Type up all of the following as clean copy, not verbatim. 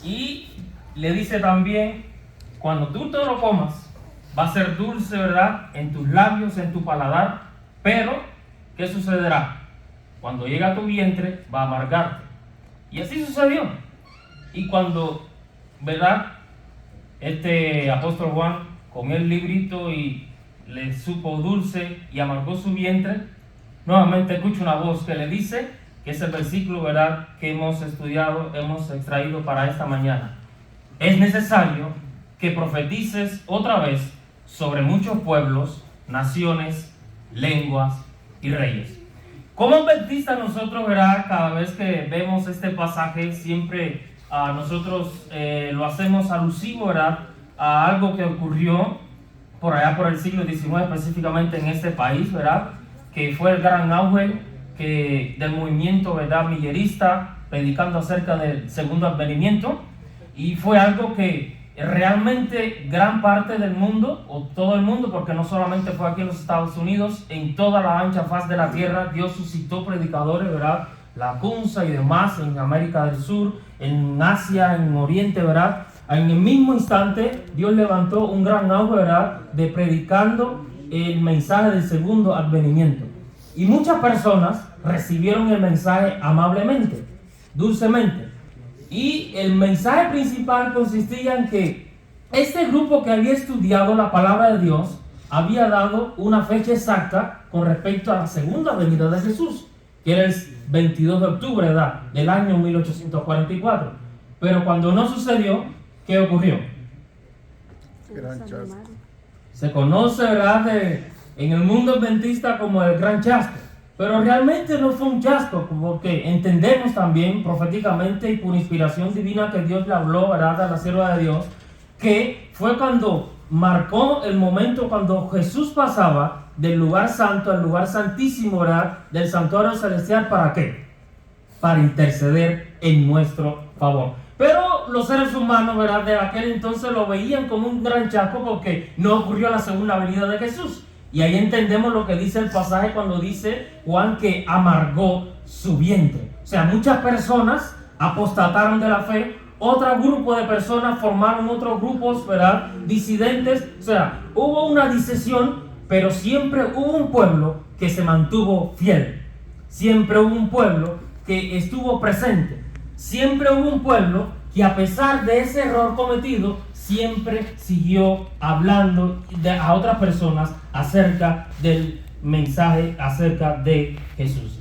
Y le dice también, cuando tú te lo comas, va a ser dulce, ¿verdad? En tus labios, en tu paladar, pero ¿qué sucederá? Cuando llega a tu vientre, va a amargarte. Y así sucedió. Y cuando, ¿verdad? Este apóstol Juan comió el librito y le supo dulce y amargó su vientre, nuevamente escucha una voz que le dice, que es el versículo, ¿verdad?, que hemos estudiado, hemos extraído para esta mañana. Es necesario que profetices otra vez sobre muchos pueblos, naciones, lenguas y reyes. Como adventistas nosotros, ¿verdad?, cada vez que vemos este pasaje, siempre nosotros lo hacemos alusivo, ¿verdad?, a algo que ocurrió por allá por el siglo XIX, específicamente en este país, ¿verdad?, que fue el gran auge del movimiento, ¿verdad?, millerista, predicando acerca del segundo advenimiento, y fue algo que realmente gran parte del mundo, o todo el mundo, porque no solamente fue aquí en los Estados Unidos, en toda la ancha faz de la tierra, Dios suscitó predicadores, ¿verdad?, la Kunza y demás, en América del Sur, en Asia, en Oriente, ¿verdad?, en el mismo instante, Dios levantó un gran auge, ¿verdad?, de predicando el mensaje del segundo advenimiento. Y muchas personas recibieron el mensaje amablemente, dulcemente. Y el mensaje principal consistía en que este grupo que había estudiado la palabra de Dios había dado una fecha exacta con respecto a la segunda venida de Jesús, que era el 22 de octubre, ¿verdad?, del año 1844. Pero cuando no sucedió, ¿qué ocurrió? Gran chasco. Se conoce, ¿verdad?, en el mundo adventista como el gran chasco. Pero realmente no fue un chasco, porque entendemos también proféticamente y por inspiración divina que Dios le habló, ¿verdad?, a la sierva de Dios, que fue cuando marcó el momento cuando Jesús pasaba del lugar santo al lugar santísimo, ¿verdad?, del santuario celestial. ¿Para qué? Para interceder en nuestro favor. Pero los seres humanos, ¿verdad?, de aquel entonces lo veían como un gran chasco porque no ocurrió la segunda venida de Jesús. Y ahí entendemos lo que dice el pasaje cuando dice Juan que amargó su vientre. O sea, muchas personas apostataron de la fe, otro grupo de personas formaron otros grupos, ¿verdad?, disidentes. O sea, hubo una disesión, pero siempre hubo un pueblo que se mantuvo fiel. Siempre hubo un pueblo que estuvo presente. Siempre hubo un pueblo que, a pesar de ese error cometido, siempre siguió hablando a otras personas acerca del mensaje, acerca de Jesús.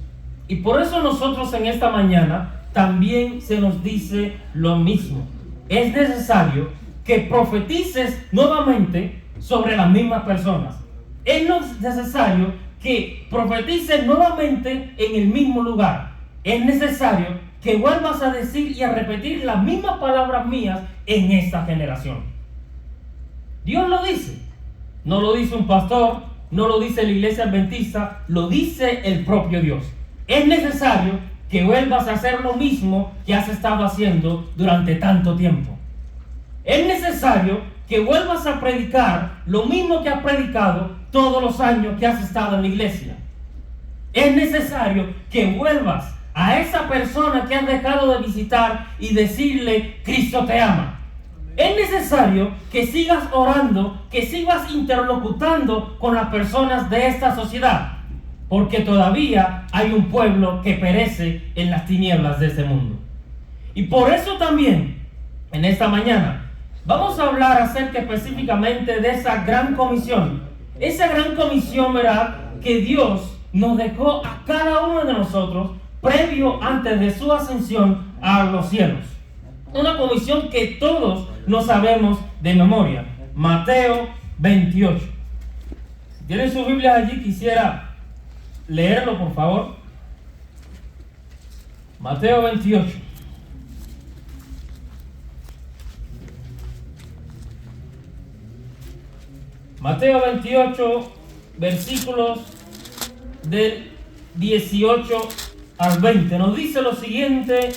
Y por eso nosotros en esta mañana también se nos dice lo mismo. Es necesario que profetices nuevamente sobre las mismas personas. Es necesario que profetices nuevamente en el mismo lugar. Es necesario que vuelvas a decir y a repetir las mismas palabras mías en esta generación. Dios lo dice. No lo dice un pastor, no lo dice la iglesia adventista, lo dice el propio Dios. Es necesario que vuelvas a hacer lo mismo que has estado haciendo durante tanto tiempo. Es necesario que vuelvas a predicar lo mismo que has predicado todos los años que has estado en la iglesia. Es necesario que vuelvas a esa persona que has dejado de visitar y decirle: Cristo te ama. Es necesario que sigas orando, que sigas interlocutando con las personas de esta sociedad, porque todavía hay un pueblo que perece en las tinieblas de este mundo. Y por eso también, en esta mañana, vamos a hablar acerca específicamente de esa gran comisión. Esa gran comisión, ¿verdad?, que Dios nos dejó a cada uno de nosotros previo antes de su ascensión a los cielos. Una comisión que todos no sabemos de memoria. Mateo 28. Si tienen sus Biblias allí, quisiera leerlo, por favor. Mateo 28. Mateo 28, versículos del 18 al 20. Nos dice lo siguiente: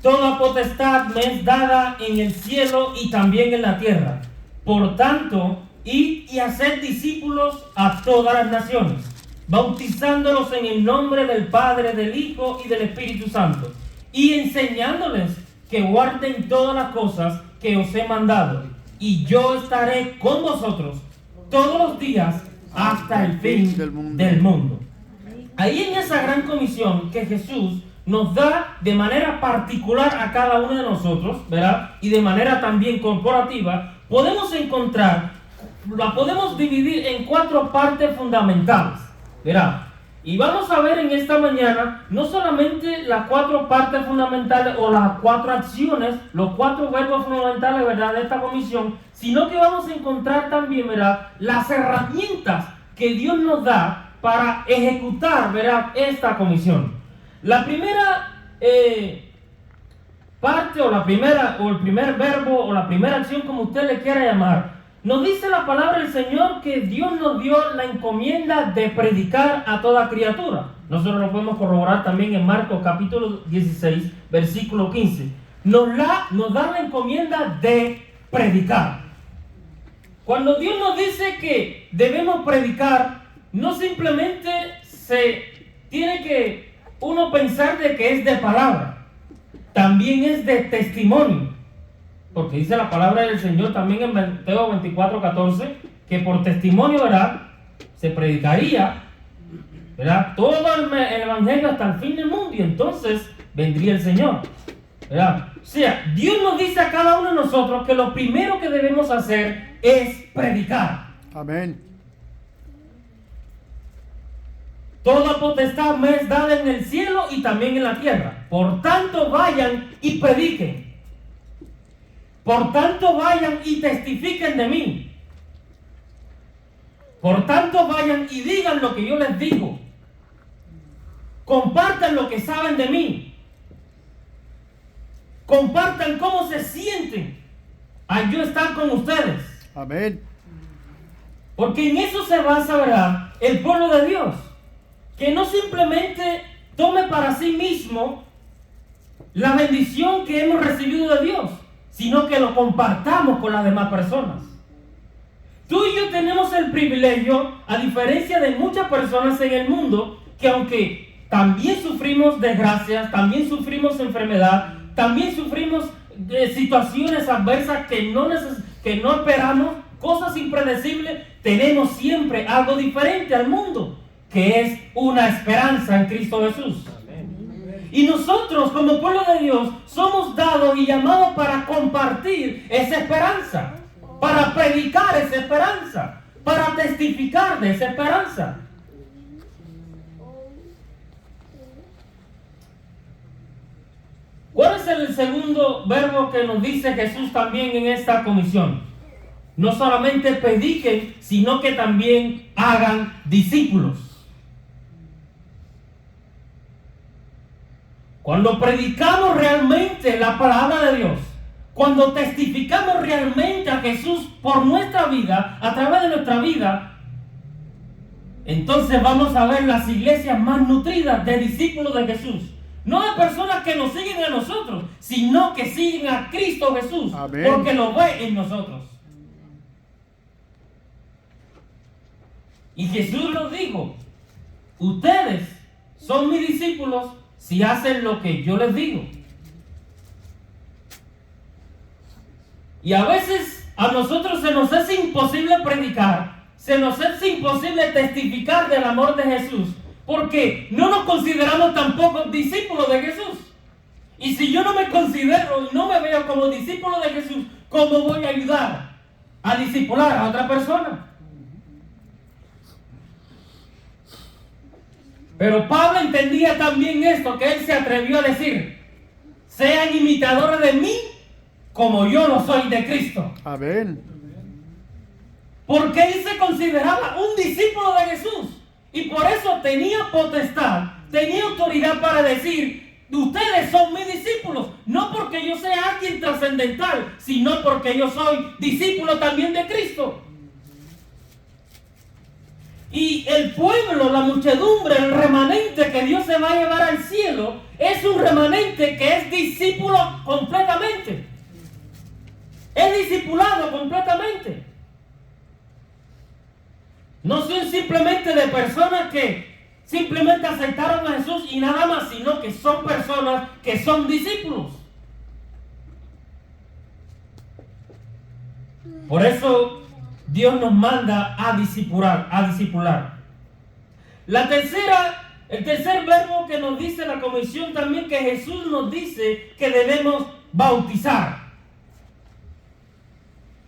toda potestad me es dada en el cielo y también en la tierra. Por tanto, id y haced discípulos a todas las naciones, bautizándolos en el nombre del Padre, del Hijo y del Espíritu Santo, y enseñándoles que guarden todas las cosas que os he mandado, y yo estaré con vosotros todos los días hasta el fin del mundo. Ahí en esa gran comisión que Jesús nos da de manera particular a cada uno de nosotros, ¿verdad? Y de manera también corporativa, podemos encontrar, la podemos dividir en 4 partes fundamentales, ¿verdad? Y vamos a ver en esta mañana no solamente las 4 partes fundamentales o las 4 acciones, los 4 verbos fundamentales, ¿verdad?, de esta comisión, sino que vamos a encontrar también, ¿verdad?, las herramientas que Dios nos da para ejecutar, ¿verdad?, esta comisión. La primera parte o el primer verbo o la primera acción, como usted le quiera llamar, nos dice la palabra del Señor que Dios nos dio la encomienda de predicar a toda criatura. Nosotros lo podemos corroborar también en Marcos capítulo 16, versículo 15. Nos da la encomienda de predicar. Cuando Dios nos dice que debemos predicar, no simplemente se tiene que uno pensar de que es de palabra, también es de testimonio. Porque dice la palabra del Señor también en Mateo 24:14, que por testimonio, ¿verdad?, se predicaría, ¿verdad?, todo el evangelio hasta el fin del mundo, y entonces vendría el Señor, ¿verdad? O sea, Dios nos dice a cada uno de nosotros que lo primero que debemos hacer es predicar. Amén. Toda potestad me es dada en el cielo y también en la tierra. Por tanto, vayan y prediquen. Por tanto, vayan y testifiquen de mí. Por tanto, vayan y digan lo que yo les digo. Compartan lo que saben de mí. Compartan cómo se sienten al yo estar con ustedes. Amén. Porque en eso se basa, ¿verdad?, el pueblo de Dios. Que no simplemente tome para sí mismo la bendición que hemos recibido de Dios, sino que lo compartamos con las demás personas. Tú y yo tenemos el privilegio, a diferencia de muchas personas en el mundo, que aunque también sufrimos desgracias, también sufrimos enfermedad, también sufrimos situaciones adversas que no esperamos, cosas impredecibles, tenemos siempre algo diferente al mundo, que es una esperanza en Cristo Jesús. Y nosotros, como pueblo de Dios, somos dados y llamados para compartir esa esperanza, para predicar esa esperanza, para testificar de esa esperanza. ¿Cuál es el segundo verbo que nos dice Jesús también en esta comisión? No solamente prediquen, sino que también hagan discípulos. Cuando predicamos realmente la palabra de Dios, cuando testificamos realmente a Jesús por nuestra vida, a través de nuestra vida, entonces vamos a ver las iglesias más nutridas de discípulos de Jesús. No de personas que nos siguen a nosotros, sino que siguen a Cristo Jesús. Amén. Porque lo ve en nosotros. Y Jesús nos dijo: ustedes son mis discípulos si hacen lo que yo les digo. Y a veces a nosotros se nos es imposible predicar, se nos es imposible testificar del amor de Jesús, porque no nos consideramos tampoco discípulos de Jesús. Y si yo no me considero y no me veo como discípulo de Jesús, ¿cómo voy a ayudar a discipular a otra persona? Pero Pablo entendía también esto, que él se atrevió a decir: sean imitadores de mí como yo lo soy de Cristo. Amén. Porque él se consideraba un discípulo de Jesús. Y por eso tenía potestad, tenía autoridad para decir: ustedes son mis discípulos. No porque yo sea alguien trascendental, sino porque yo soy discípulo también de Cristo. Y el pueblo, la muchedumbre, el remanente que Dios se va a llevar al cielo, es un remanente que es discípulo completamente. Es discipulado completamente. No son simplemente de personas que simplemente aceptaron a Jesús y nada más, sino que son personas que son discípulos. Por eso Dios nos manda a discipular, el tercer verbo que nos dice la comisión también, que Jesús nos dice que debemos bautizar.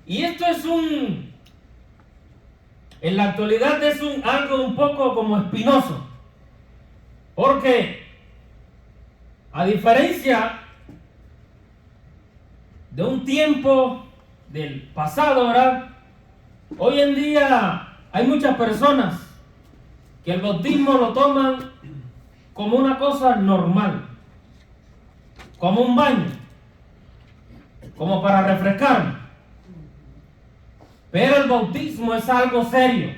Y esto es en la actualidad es algo un poco como espinoso. Porque a diferencia de un tiempo del pasado, ¿verdad? Hoy en día hay muchas personas que el bautismo lo toman como una cosa normal, como un baño, como para refrescarme. Pero el bautismo es algo serio,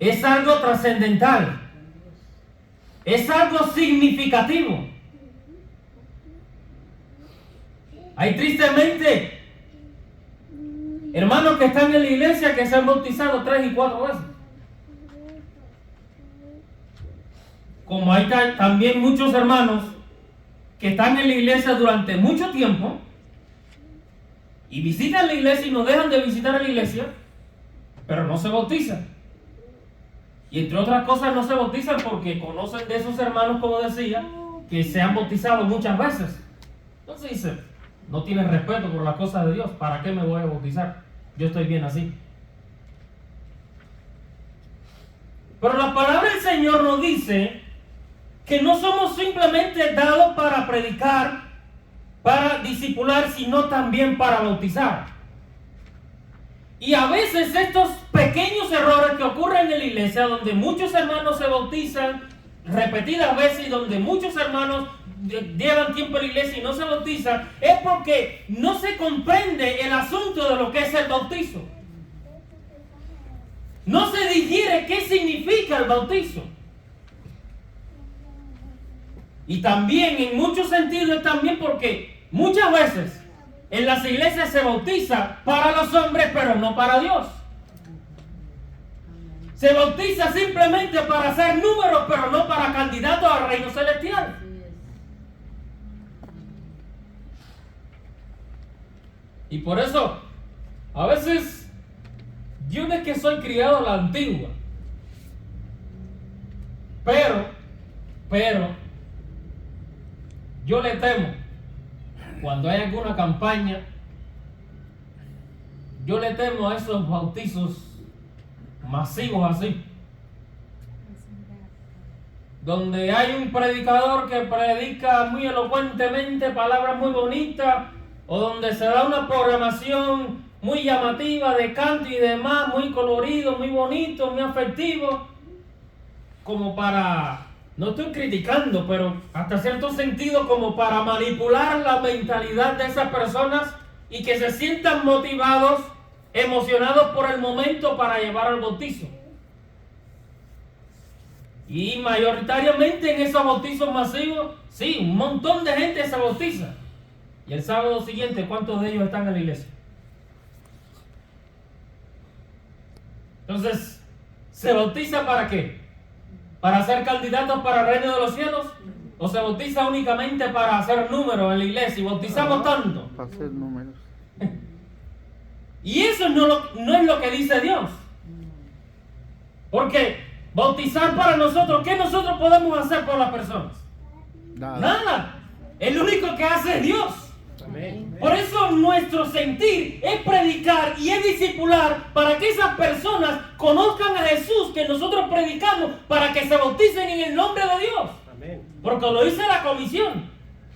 es algo trascendental, es algo significativo. Hay tristemente hermanos que están en la iglesia que se han bautizado 3 y 4 veces. Como hay también muchos hermanos que están en la iglesia durante mucho tiempo y visitan la iglesia y no dejan de visitar la iglesia, pero no se bautizan. Y entre otras cosas no se bautizan porque conocen de esos hermanos, como decía, que se han bautizado muchas veces. Entonces dice, no tienen respeto por las cosas de Dios, ¿para qué me voy a bautizar? Yo estoy bien así. Pero la palabra del Señor nos dice que no somos simplemente dados para predicar, para discipular, sino también para bautizar. Y a veces estos pequeños errores que ocurren en la iglesia, donde muchos hermanos se bautizan repetidas veces y donde muchos hermanos llevan tiempo en la iglesia y no se bautizan, es porque no se comprende el asunto de lo que es el bautizo. No se digiere qué significa el bautizo. Y también, en muchos sentidos, también porque muchas veces en las iglesias se bautiza para los hombres, pero no para Dios. Se bautiza simplemente para hacer números, pero no para candidatos al reino celestial. Y por eso, a veces, yo no es que soy criado a la antigua, pero, yo le temo, cuando hay alguna campaña, yo le temo a esos bautizos masivos así, donde hay un predicador que predica muy elocuentemente palabras muy bonitas, o donde se da una programación muy llamativa de canto y demás, muy colorido, muy bonito, muy afectivo, como para, no estoy criticando, pero hasta cierto sentido como para manipular la mentalidad de esas personas y que se sientan motivados, emocionados por el momento para llevar al bautizo. Y mayoritariamente en esos bautizos masivos, sí, un montón de gente se bautiza. Y el sábado siguiente, ¿cuántos de ellos están en la iglesia? Entonces, ¿se bautiza para qué? ¿Para ser candidatos para el reino de los cielos? ¿O se bautiza únicamente para hacer números en la iglesia? Y bautizamos tanto. Para hacer números. Y eso no es lo que dice Dios. Porque bautizar para nosotros, ¿qué nosotros podemos hacer por las personas? Nada. El único que hace es Dios. Amén. Por eso nuestro sentir es predicar y es discipular para que esas personas conozcan a Jesús que nosotros predicamos, para que se bauticen en el nombre de Dios. Amén. Porque lo dice la comisión.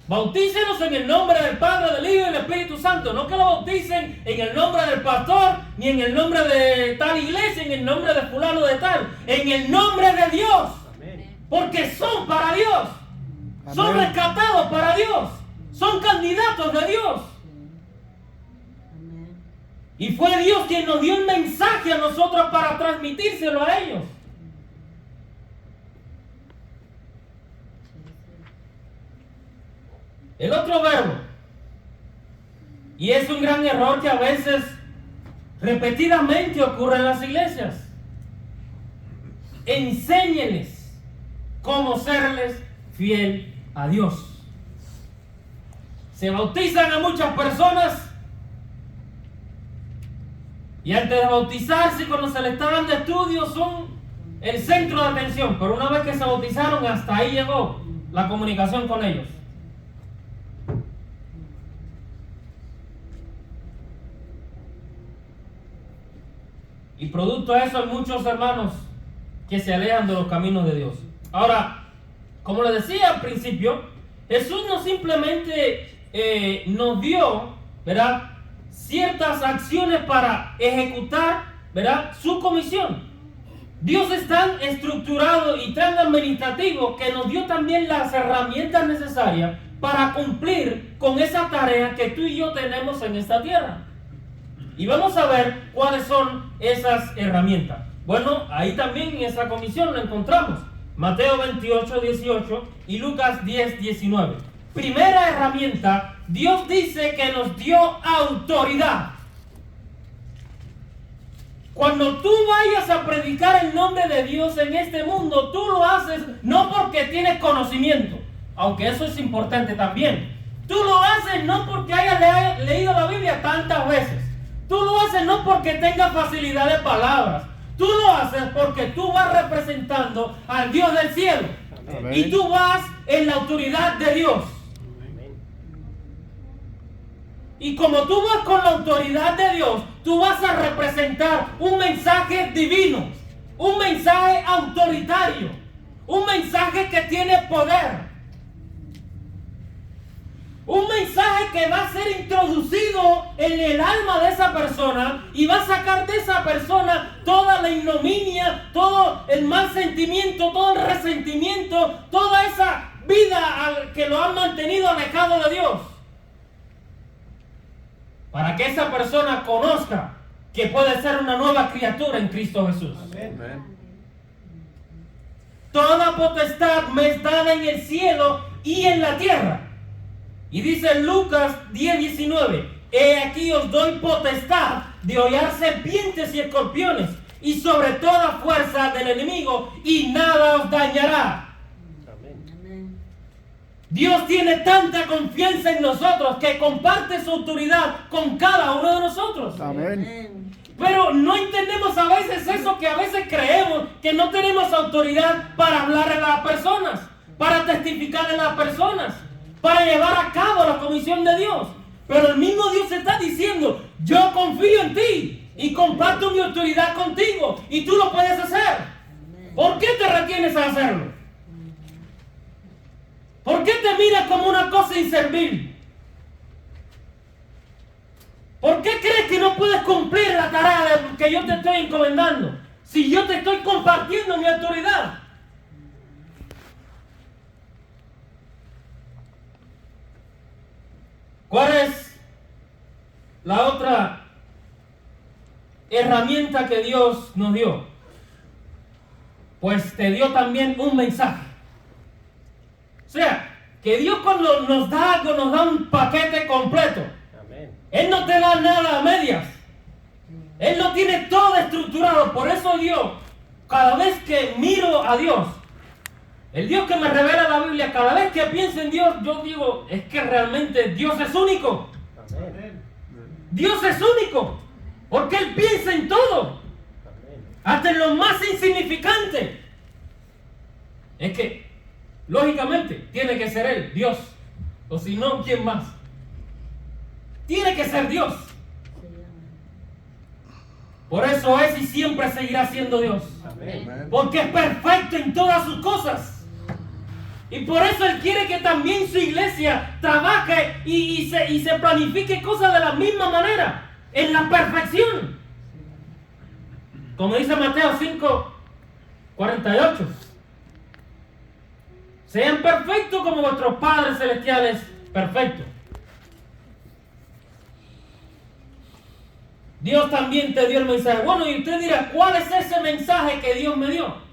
Bautícenos en el nombre del Padre, del Hijo y del Espíritu Santo. No que lo bauticen en el nombre del pastor, ni en el nombre de tal iglesia, en el nombre de fulano de tal. En el nombre de Dios. Amén. Porque son para Dios. Amén. Son rescatados para Dios. Son candidatos de Dios. Amén. Y fue Dios quien nos dio un mensaje a nosotros para transmitírselo a ellos. El otro verbo, y es un gran error que a veces repetidamente ocurre en las iglesias: enséñeles cómo serles fiel a Dios. se bautizan a muchas personas y antes de bautizarse, cuando se les está dando estudios, son el centro de atención, pero una vez que se bautizaron, hasta ahí llegó la comunicación con ellos. Y producto de eso hay muchos hermanos que se alejan de los caminos de Dios. Ahora, como les decía al principio, Jesús no simplemente nos dio, ¿verdad?, ciertas acciones para ejecutar, ¿verdad?, su comisión. Dios es tan estructurado y tan administrativo que nos dio también las herramientas necesarias para cumplir con esa tarea que tú y yo tenemos en esta tierra. Y vamos a ver cuáles son esas herramientas. Bueno, ahí también en esa comisión lo encontramos. Mateo 28, 18 y Lucas 10, 19. Primera herramienta, Dios dice que nos dio autoridad. Cuando tú vayas a predicar el nombre de Dios en este mundo, tú lo haces no porque tienes conocimiento, aunque eso es importante también. Tú lo haces no porque hayas leído la Biblia tantas veces. Tú lo haces no porque tengas facilidad de palabras. Tú lo haces porque tú vas representando al Dios del cielo. Amén. Y tú vas en la autoridad de Dios. Amén. Y como tú vas con la autoridad de Dios, tú vas a representar un mensaje divino, un mensaje autoritario, un mensaje que tiene poder. Un mensaje que va a ser introducido en el alma de esa persona y va a sacar de esa persona toda la ignominia, todo el mal sentimiento, todo el resentimiento, toda esa vida que lo han mantenido alejado de Dios. Para que esa persona conozca que puede ser una nueva criatura en Cristo Jesús. Amén. Toda potestad me es dada en el cielo y en la tierra. Y dice Lucas 10, 19, he aquí os doy potestad de hollar serpientes y escorpiones y sobre toda fuerza del enemigo y nada os dañará. Amén. Dios tiene tanta confianza en nosotros que comparte su autoridad con cada uno de nosotros. Amén. Pero no entendemos a veces eso, que a veces creemos que no tenemos autoridad para hablar a las personas, para testificar a las personas, para llevar a cabo la comisión de Dios. Pero el mismo Dios está diciendo, yo confío en ti y comparto mi autoridad contigo y tú lo puedes hacer. ¿Por qué te retienes a hacerlo? ¿Por qué te miras como una cosa inservible? ¿Por qué crees que no puedes cumplir la tarea que yo te estoy encomendando si yo te estoy compartiendo mi autoridad? ¿Cuál es la otra herramienta que Dios nos dio? Pues te dio también un mensaje. O sea, que Dios cuando nos da algo, nos da un paquete completo. Amén. Él no te da nada a medias. Él no tiene todo estructurado. Por eso yo, cada vez que miro a Dios, el Dios que me revela la Biblia, cada vez que pienso en Dios, yo digo, es que realmente Dios es único. Amén. Dios es único, porque Él piensa en todo, hasta en lo más insignificante. Es que, lógicamente, tiene que ser Él, Dios, o si no, ¿quién más? Tiene que ser Dios. Por eso es y siempre seguirá siendo Dios. Amén. Porque es perfecto en todas sus cosas. Y por eso Él quiere que también su iglesia trabaje y se planifique cosas de la misma manera, en la perfección. Como dice Mateo 5, 48. Sean perfectos como vuestros padres celestiales perfectos. Dios también te dio el mensaje. Bueno, y usted dirá, ¿cuál es ese mensaje que Dios me dio?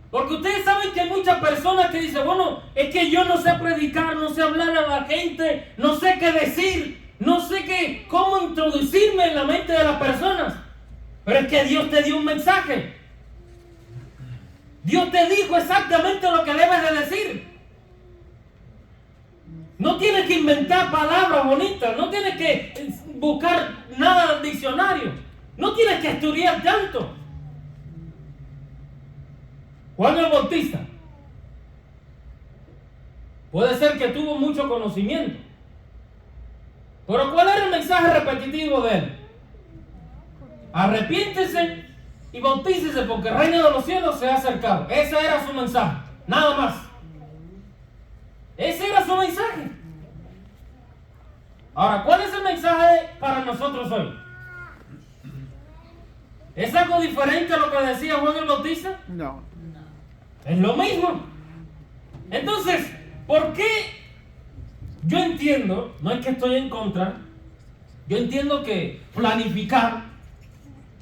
Porque ustedes saben que hay muchas personas que dicen, bueno, es que yo no sé predicar, no sé hablar a la gente, no sé qué decir, no sé cómo introducirme en la mente de las personas. Pero es que Dios te dio un mensaje. Dios te dijo exactamente lo que debes de decir. No tienes que inventar palabras bonitas, no tienes que buscar nada en el diccionario, no tienes que estudiar tanto. Juan el Bautista puede ser que tuvo mucho conocimiento, pero ¿cuál era el mensaje repetitivo de él? Arrepiéntese y bautícese porque el reino de los cielos se ha acercado. Ese era su mensaje, nada más. Ese era su mensaje. Ahora, ¿cuál es el mensaje para nosotros hoy? ¿Es algo diferente a lo que decía Juan el Bautista? No. Es lo mismo. Entonces, ¿por qué? Yo entiendo, no es que estoy en contra, yo entiendo que planificar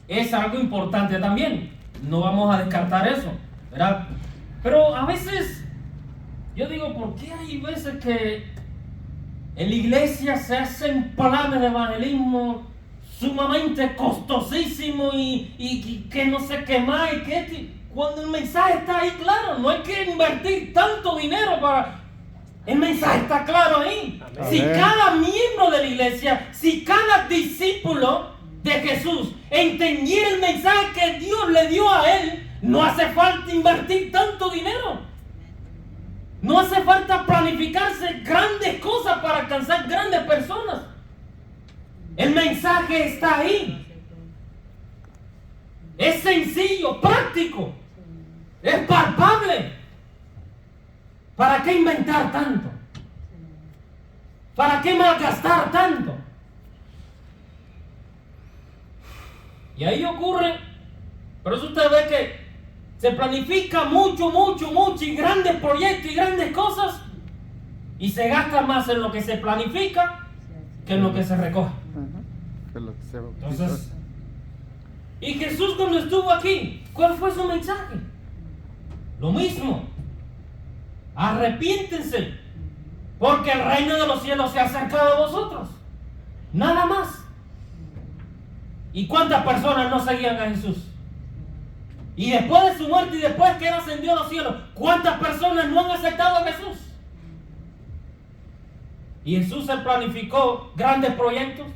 es algo importante también. No vamos a descartar eso, ¿verdad? Pero a veces, yo digo, ¿por qué hay veces que en la iglesia se hacen planes de evangelismo sumamente costosísimos y que no sé qué más? Cuando el mensaje está ahí claro, no hay que invertir tanto dinero para... El mensaje está claro ahí. Amén. Si cada miembro de la iglesia, si cada discípulo de Jesús entendiera el mensaje que Dios le dio a él, no hace falta invertir tanto dinero. No hace falta planificarse grandes cosas para alcanzar grandes personas. El mensaje está ahí. Es sencillo, práctico. Es palpable. ¿Para qué inventar tanto? ¿Para qué malgastar tanto? Y ahí ocurre, por eso usted ve que se planifica mucho y grandes proyectos y grandes cosas y se gasta más en lo que se planifica que en lo que se recoge. Que lo que se bautizó. Entonces, y Jesús cuando estuvo aquí, ¿cuál fue su mensaje? Lo mismo. Arrepiéntense, porque el reino de los cielos se ha acercado a vosotros. Nada más. ¿Y cuántas personas no seguían a Jesús? Y después de su muerte y después que él ascendió a los cielos, ¿cuántas personas no han aceptado a Jesús? Y Jesús se planificó grandes proyectos,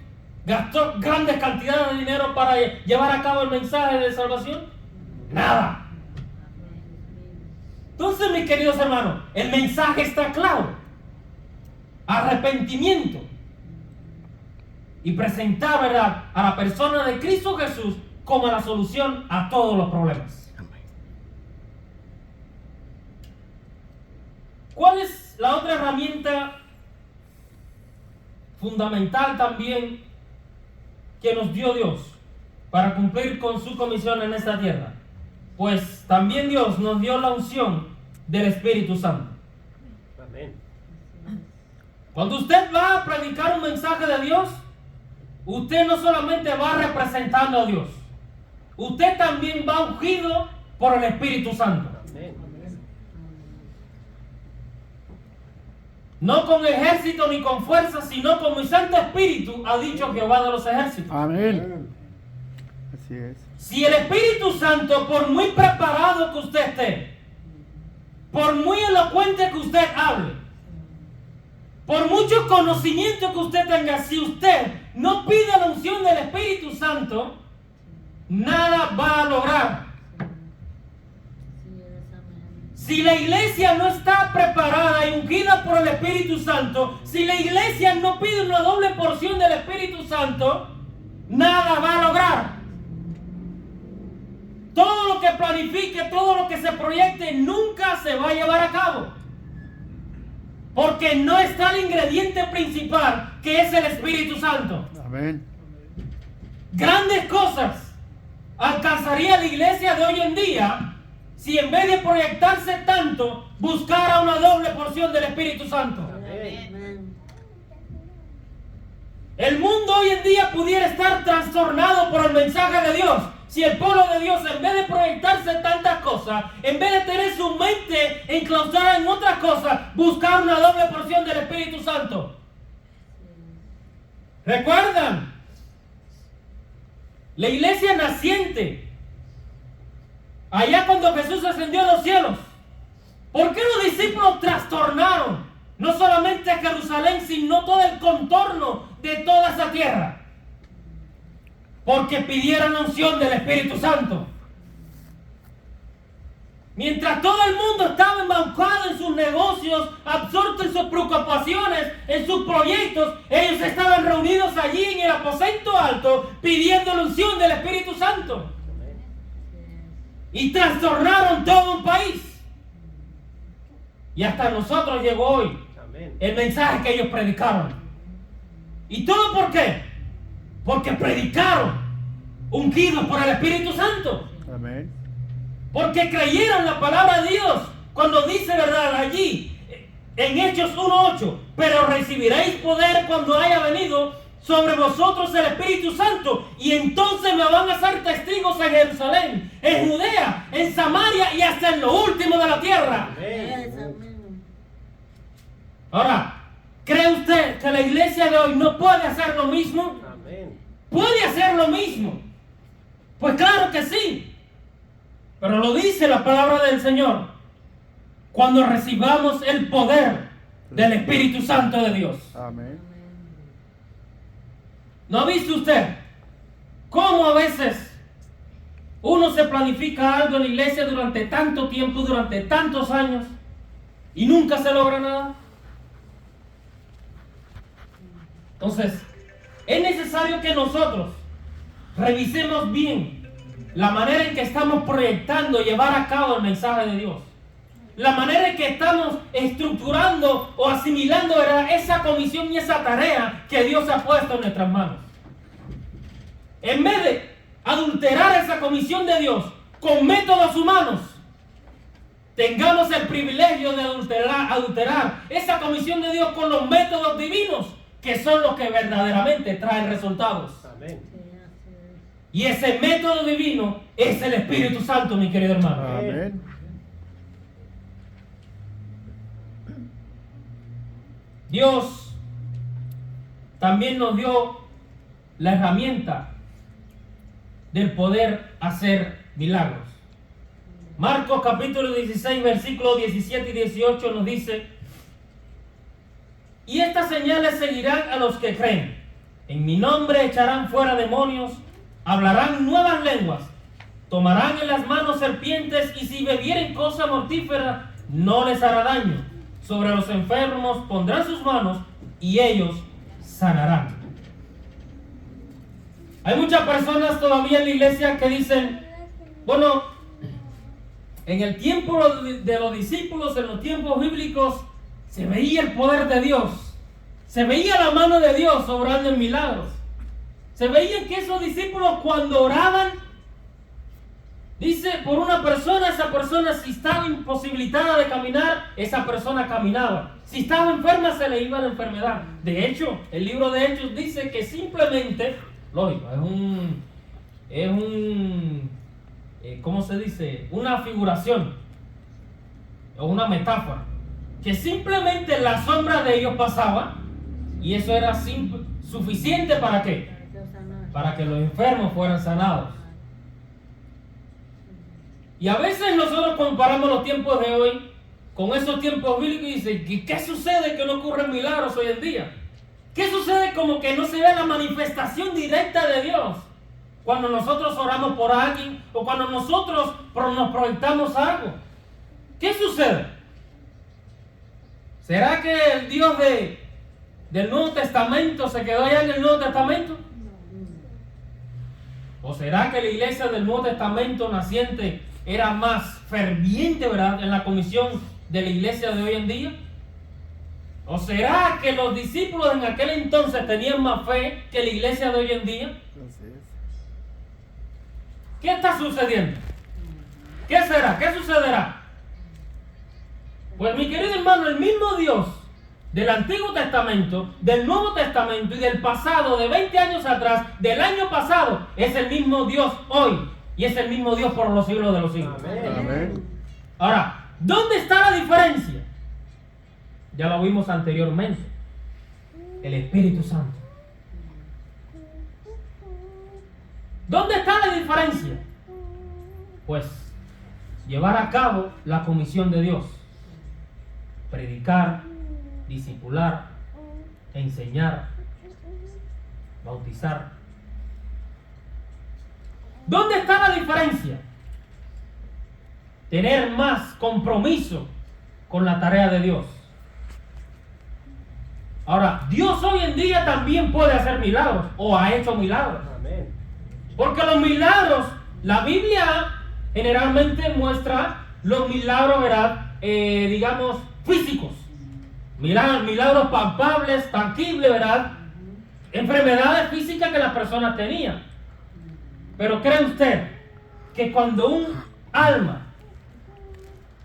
gastó grandes cantidades de dinero para llevar a cabo el mensaje de salvación. Nada. Entonces, mis queridos hermanos, el mensaje está claro. Arrepentimiento. Y presentar, ¿verdad?, a la persona de Cristo Jesús como la solución a todos los problemas. ¿Cuál es la otra herramienta fundamental también que nos dio Dios para cumplir con su comisión en esta tierra? Pues también Dios nos dio la unción del Espíritu Santo. Amén. Cuando usted va a predicar un mensaje de Dios, usted no solamente va representando a Dios, usted también va ungido por el Espíritu Santo. Amén. No con ejército ni con fuerza, sino con mi Santo Espíritu, ha dicho Jehová de los ejércitos. Amén. Así es. Si el Espíritu Santo, por muy preparado que usted esté, por muy elocuente que usted hable, por mucho conocimiento que usted tenga, si usted no pide la unción del Espíritu Santo, nada va a lograr. Si la iglesia no está preparada y ungida por el Espíritu Santo, si la iglesia no pide una doble porción del Espíritu Santo, nada va a lograr. Todo lo que planifique, todo lo que se proyecte, nunca se va a llevar a cabo. Porque no está el ingrediente principal, que es el Espíritu Santo. Amén. Grandes cosas alcanzaría la iglesia de hoy en día si en vez de proyectarse tanto, buscara una doble porción del Espíritu Santo. Amén. El mundo hoy en día pudiera estar trastornado por el mensaje de Dios si el pueblo de Dios, en vez de proyectarse tantas cosas, en vez de tener su mente enclaustrada en otras cosas, buscar una doble porción del Espíritu Santo. ¿Recuerdan? La iglesia naciente, allá cuando Jesús ascendió a los cielos, ¿por qué los discípulos trastornaron no solamente Jerusalén, sino todo el contorno de toda esa tierra, porque pidieron la unción del Espíritu Santo. Mientras todo el mundo estaba embaucado en sus negocios, absorto en sus preocupaciones, en sus proyectos, ellos estaban reunidos allí en el aposento alto pidiendo la unción del Espíritu Santo. Y trastornaron todo un país. Y hasta nosotros llegó hoy el mensaje que ellos predicaron. ¿Y todo por qué? Porque predicaron ungidos por el Espíritu Santo. Amén. Porque creyeron la palabra de Dios. Cuando dice, ¿verdad? Allí, en Hechos 1:8, pero recibiréis poder cuando haya venido sobre vosotros el Espíritu Santo, y entonces me van a ser testigos en Jerusalén, en Judea, en Samaria y hasta en lo último de la tierra. Ahora, ¿cree usted que la iglesia de hoy no puede hacer lo mismo? ¿Puede hacer lo mismo? Pues claro que sí. Pero lo dice la palabra del Señor. Cuando recibamos el poder del Espíritu Santo de Dios. Amén. ¿No ha visto usted cómo a veces uno se planifica algo en la iglesia durante tanto tiempo, durante tantos años, y nunca se logra nada? Entonces, es necesario que nosotros revisemos bien la manera en que estamos proyectando llevar a cabo el mensaje de Dios. La manera en que estamos estructurando o asimilando, ¿verdad?, esa comisión y esa tarea que Dios ha puesto en nuestras manos. En vez de adulterar esa comisión de Dios con métodos humanos, tengamos el privilegio de adulterar esa comisión de Dios con los métodos divinos, que son los que verdaderamente traen resultados. Amén. Y ese método divino es el Espíritu Santo, mi querido hermano. Amén. Dios también nos dio la herramienta del poder hacer milagros. Marcos capítulo 16, versículos 17 y 18 nos dice: y estas señales seguirán a los que creen. En mi nombre echarán fuera demonios, hablarán nuevas lenguas, tomarán en las manos serpientes, y si bebieren cosa mortífera no les hará daño. Sobre los enfermos pondrán sus manos y ellos sanarán. Hay muchas personas todavía en la iglesia que dicen, bueno, en el tiempo de los discípulos, en los tiempos bíblicos, se veía el poder de Dios, se veía la mano de Dios obrando en milagros. Se veía que esos discípulos, cuando oraban, dice, por una persona, esa persona, si estaba imposibilitada de caminar, esa persona caminaba. Si estaba enferma, se le iba la enfermedad. De hecho, el libro de Hechos dice que simplemente, lógico, ¿cómo se dice? Una figuración o una metáfora, que simplemente la sombra de ellos pasaba, y eso era suficiente ¿para qué? Para que los enfermos fueran sanados. Y a veces nosotros comparamos los tiempos de hoy con esos tiempos bíblicos y dicen, ¿qué sucede que no ocurren milagros hoy en día? ¿Qué sucede como que no se ve la manifestación directa de Dios cuando nosotros oramos por alguien o cuando nosotros nos proyectamos algo? ¿Qué sucede? ¿Será que el Dios del Nuevo Testamento se quedó allá en el Nuevo Testamento? ¿O será que la iglesia del Nuevo Testamento naciente era más ferviente, ¿verdad?, en la comisión de la iglesia de hoy en día? ¿O será que los discípulos en aquel entonces tenían más fe que la iglesia de hoy en día? Así es. ¿Qué está sucediendo? ¿Qué será? ¿Qué sucederá? Pues mi querido hermano, el mismo Dios del Antiguo Testamento, del Nuevo Testamento y del pasado, de 20 años atrás, del año pasado, es el mismo Dios hoy. Y es el mismo Dios por los siglos de los siglos. Amén. Amén. Ahora, ¿dónde está la diferencia? Ya lo vimos anteriormente. El Espíritu Santo. ¿Dónde está la diferencia? Pues llevar a cabo la comisión de Dios. Predicar, discipular, enseñar, bautizar. ¿Dónde está la diferencia? Tener más compromiso con la tarea de Dios. Ahora, Dios hoy en día también puede hacer milagros, o ha hecho milagros. Amén. Porque los milagros, la Biblia generalmente muestra los milagros, ¿verdad? Digamos, físicos. Milagros palpables, tangibles, ¿verdad? Enfermedades físicas que las personas tenían. Pero ¿cree usted que cuando un alma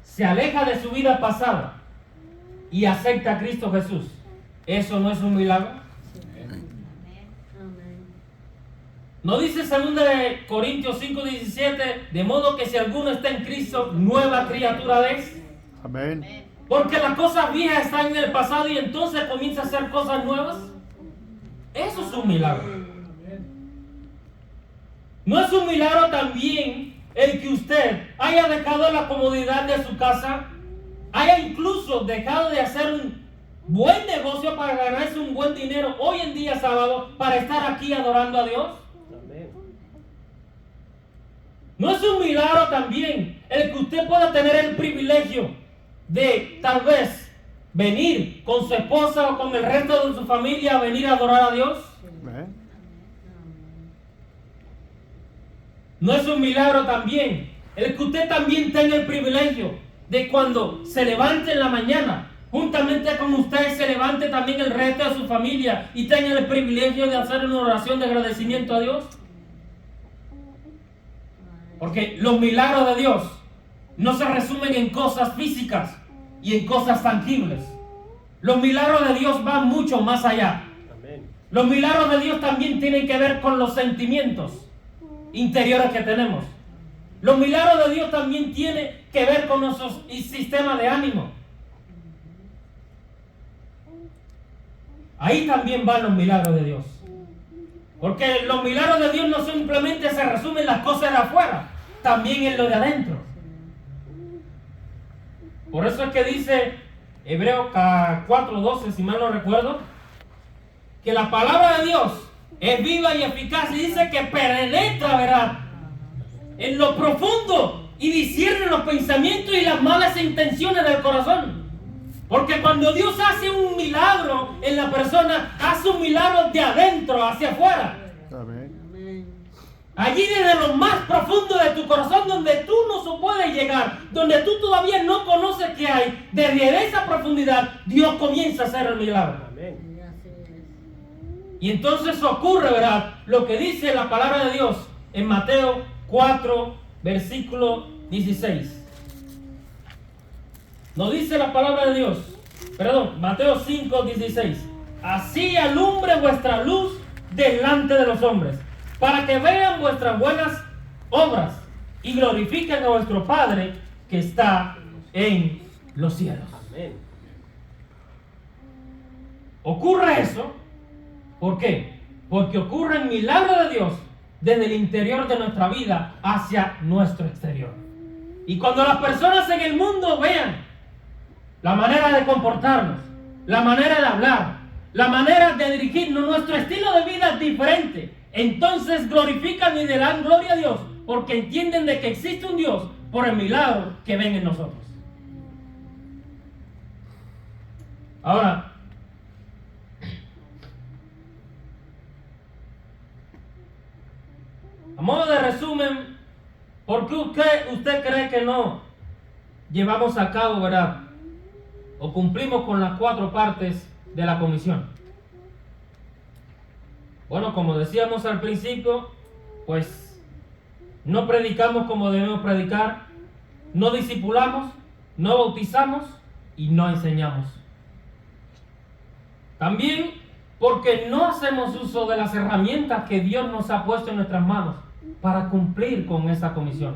se aleja de su vida pasada y acepta a Cristo Jesús, eso no es un milagro? ¿No dice 2 Corintios 5:17, de modo que si alguno está en Cristo, nueva criatura es? Amén. Porque las cosas viejas están en el pasado y entonces comienza a hacer cosas nuevas? Eso es un milagro. ¿No es un milagro también el que usted haya dejado la comodidad de su casa, haya incluso dejado de hacer un buen negocio para ganarse un buen dinero hoy en día sábado para estar aquí adorando a Dios? Amén. ¿No es un milagro también el que usted pueda tener el privilegio de tal vez venir con su esposa o con el resto de su familia a venir a adorar a Dios? Amén. ¿No es un milagro también el que usted también tenga el privilegio de cuando se levante en la mañana, juntamente con usted se levante también el resto de su familia y tenga el privilegio de hacer una oración de agradecimiento a Dios? Porque los milagros de Dios no se resumen en cosas físicas y en cosas tangibles. Los milagros de Dios van mucho más allá. Amén. Los milagros de Dios también tienen que ver con los sentimientos interiores que tenemos. Los milagros de Dios también tienen que ver con nuestro sistema de ánimo. Ahí también van los milagros de Dios. Porque los milagros de Dios no simplemente se resumen en las cosas de afuera, también en lo de adentro. Por eso es que dice Hebreos 4:12, si mal no recuerdo, que la palabra de Dios es viva y eficaz, y dice que penetra, ¿verdad?, en lo profundo y discierne los pensamientos y las malas intenciones del corazón. Porque cuando Dios hace un milagro en la persona, hace un milagro de adentro hacia afuera. Amén. Allí desde lo más profundo de tu corazón, donde tú no se puedes llegar, donde tú todavía no conoces qué hay, desde esa profundidad Dios comienza a hacer el milagro. Amén. Y entonces ocurre, ¿verdad?, lo que dice la palabra de Dios en Mateo 4, versículo 16. Nos dice la palabra de Dios, Mateo 5, 16. Así alumbre vuestra luz delante de los hombres, para que vean vuestras buenas obras y glorifiquen a vuestro Padre que está en los cielos. Amén. Ocurre eso. ¿Por qué? Porque ocurre el milagro de Dios desde el interior de nuestra vida hacia nuestro exterior. Y cuando las personas en el mundo vean la manera de comportarnos, la manera de hablar, la manera de dirigirnos, nuestro estilo de vida es diferente, entonces glorifican y le dan gloria a Dios, porque entienden de que existe un Dios por el milagro que ven en nosotros. Ahora, a modo de resumen, ¿por qué usted cree que no llevamos a cabo, verdad, o cumplimos con las 4 partes de la comisión? Bueno, como decíamos al principio, pues no predicamos como debemos predicar, no discipulamos, no bautizamos y no enseñamos. También porque no hacemos uso de las herramientas que Dios nos ha puesto en nuestras manos para cumplir con esa comisión,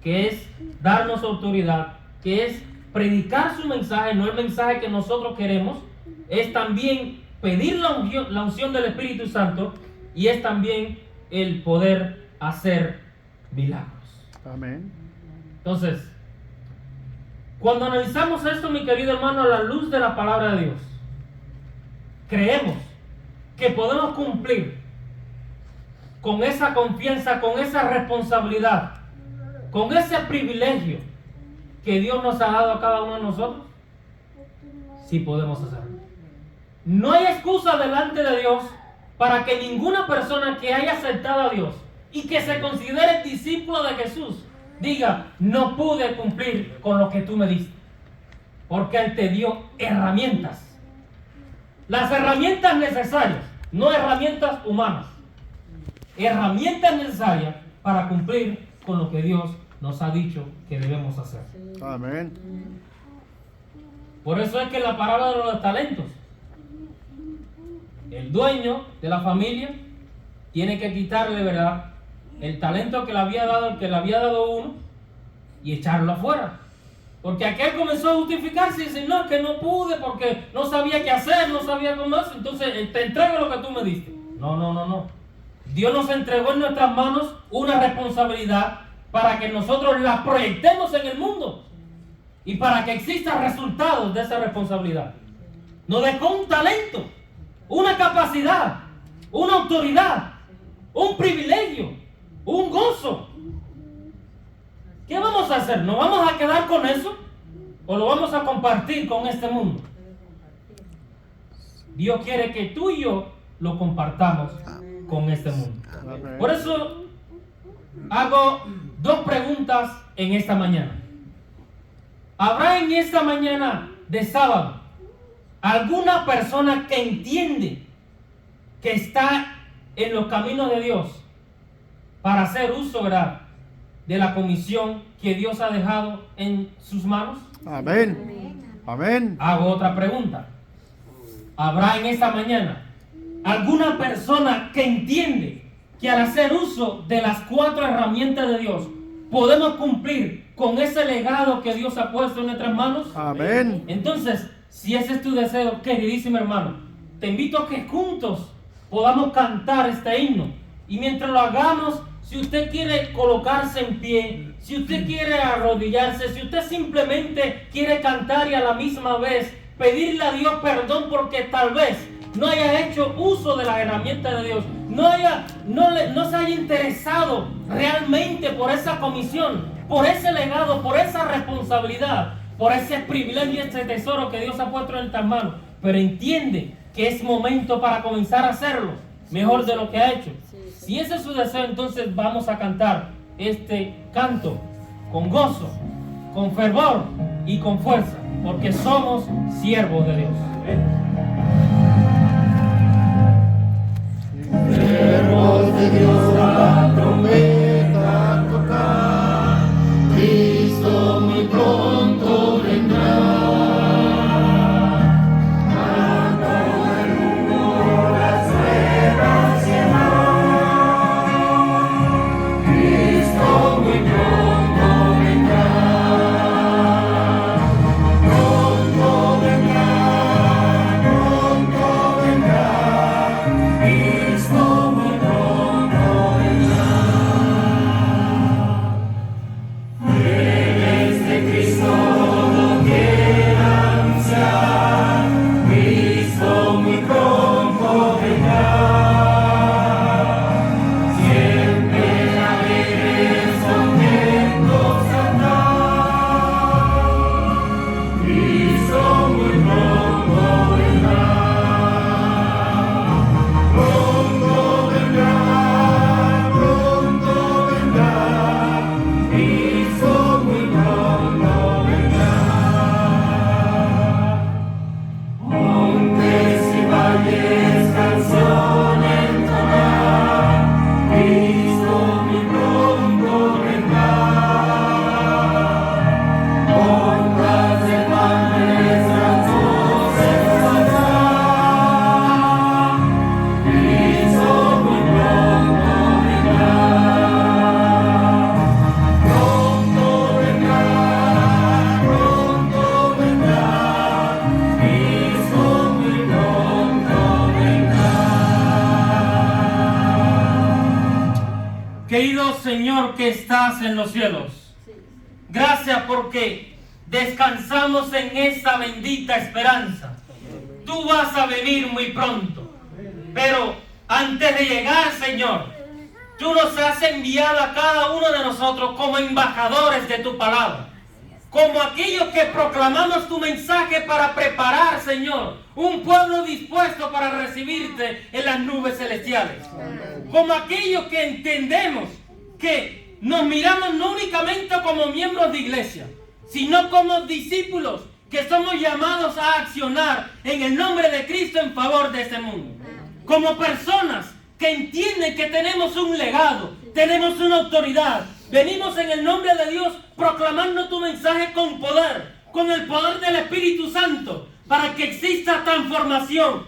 que es darnos autoridad, que es predicar su mensaje, no el mensaje que nosotros queremos, es también pedir la unción del Espíritu Santo, y es también el poder hacer milagros. Amén. Entonces, cuando analizamos esto, mi querido hermano, a la luz de la palabra de Dios, creemos que podemos cumplir con esa confianza, con esa responsabilidad, con ese privilegio que Dios nos ha dado a cada uno de nosotros, sí podemos hacerlo. No hay excusa delante de Dios para que ninguna persona que haya aceptado a Dios y que se considere discípulo de Jesús diga, no pude cumplir con lo que tú me diste, porque Él te dio herramientas. Las herramientas necesarias, no herramientas humanas. Herramientas necesarias para cumplir con lo que Dios nos ha dicho que debemos hacer. Amén. Por eso es que la parábola de los talentos, el dueño de la familia tiene que quitarle, ¿verdad?, el talento que le había dado, el que le había dado uno, y echarlo afuera. Porque aquel comenzó a justificarse y dice, no, que no pude porque no sabía qué hacer, no sabía cómo hacer, entonces te entrego lo que tú me diste. No. Dios nos entregó en nuestras manos una responsabilidad para que nosotros la proyectemos en el mundo y para que existan resultados de esa responsabilidad. Nos dejó un talento, una capacidad, una autoridad, un privilegio, un gozo. ¿Qué vamos a hacer? ¿Nos vamos a quedar con eso o lo vamos a compartir con este mundo? Dios quiere que tú y yo lo compartamos con este mundo. Amén. Por eso hago dos preguntas en esta mañana. ¿Habrá en esta mañana de sábado alguna persona que entiende que está en los caminos de Dios para hacer uso, ¿verdad?, de la comisión que Dios ha dejado en sus manos? Amén. Amén. Hago otra pregunta. ¿Habrá en esta mañana alguna persona que entiende que al hacer uso de las 4 herramientas de Dios podemos cumplir con ese legado que Dios ha puesto en nuestras manos? Amén. Entonces, si ese es tu deseo, queridísimo hermano, te invito a que juntos podamos cantar este himno. Y mientras lo hagamos, si usted quiere colocarse en pie, si usted quiere arrodillarse, si usted simplemente quiere cantar y a la misma vez pedirle a Dios perdón porque tal vez no haya hecho uso de las herramientas de Dios, no se haya interesado realmente por esa comisión, por ese legado, por esa responsabilidad, por ese privilegio, ese tesoro que Dios ha puesto en nuestras manos, pero entiende que es momento para comenzar a hacerlo mejor de lo que ha hecho. Si ese es su deseo, entonces vamos a cantar este canto con gozo, con fervor y con fuerza, porque somos siervos de Dios. Siervos de Dios, la trompeta a tocar, Cristo muy pronto vendrá. Querido Señor que estás en los cielos, gracias porque descansamos en esta bendita esperanza tú vas a venir muy pronto. Pero antes de llegar, Señor, tú nos has enviado a cada uno de nosotros como embajadores de tu palabra, como aquellos que proclamamos tu mensaje para preparar, Señor, un pueblo dispuesto para recibirte en las nubes celestiales. Como aquellos que entendemos que nos miramos no únicamente como miembros de iglesia, sino como discípulos que somos llamados a accionar en el nombre de Cristo en favor de este mundo. Como personas que entienden que tenemos un legado, tenemos una autoridad. Venimos en el nombre de Dios proclamando tu mensaje con poder, con el poder del Espíritu Santo, para que exista transformación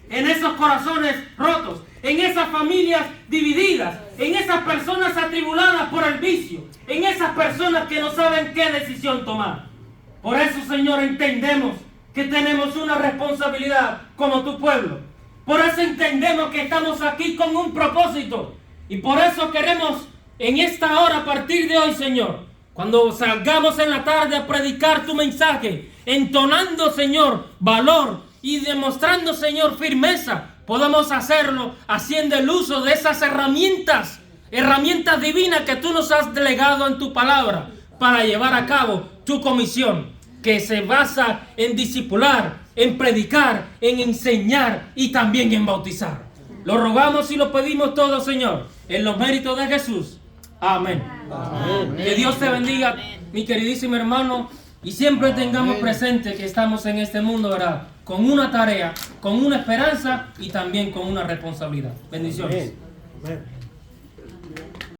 en esos corazones rotos, en esas familias divididas, en esas personas atribuladas por el vicio, en esas personas que no saben qué decisión tomar. Por eso, Señor, entendemos que tenemos una responsabilidad como tu pueblo. Por eso entendemos que estamos aquí con un propósito. Y por eso queremos en esta hora, a partir de hoy, Señor, cuando salgamos en la tarde a predicar tu mensaje, entonando, Señor, valor y demostrando, Señor, firmeza, podamos hacerlo haciendo el uso de esas herramientas divinas que tú nos has delegado en tu palabra para llevar a cabo tu comisión, que se basa en discipular, en predicar, en enseñar y también en bautizar. Lo rogamos y lo pedimos todo, Señor, en los méritos de Jesús. Amén. Amén. Que Dios te bendiga, mi queridísimo hermano, y siempre tengamos presente que estamos en este mundo, ¿verdad?, con una tarea, con una esperanza y también con una responsabilidad. Bendiciones. Amén.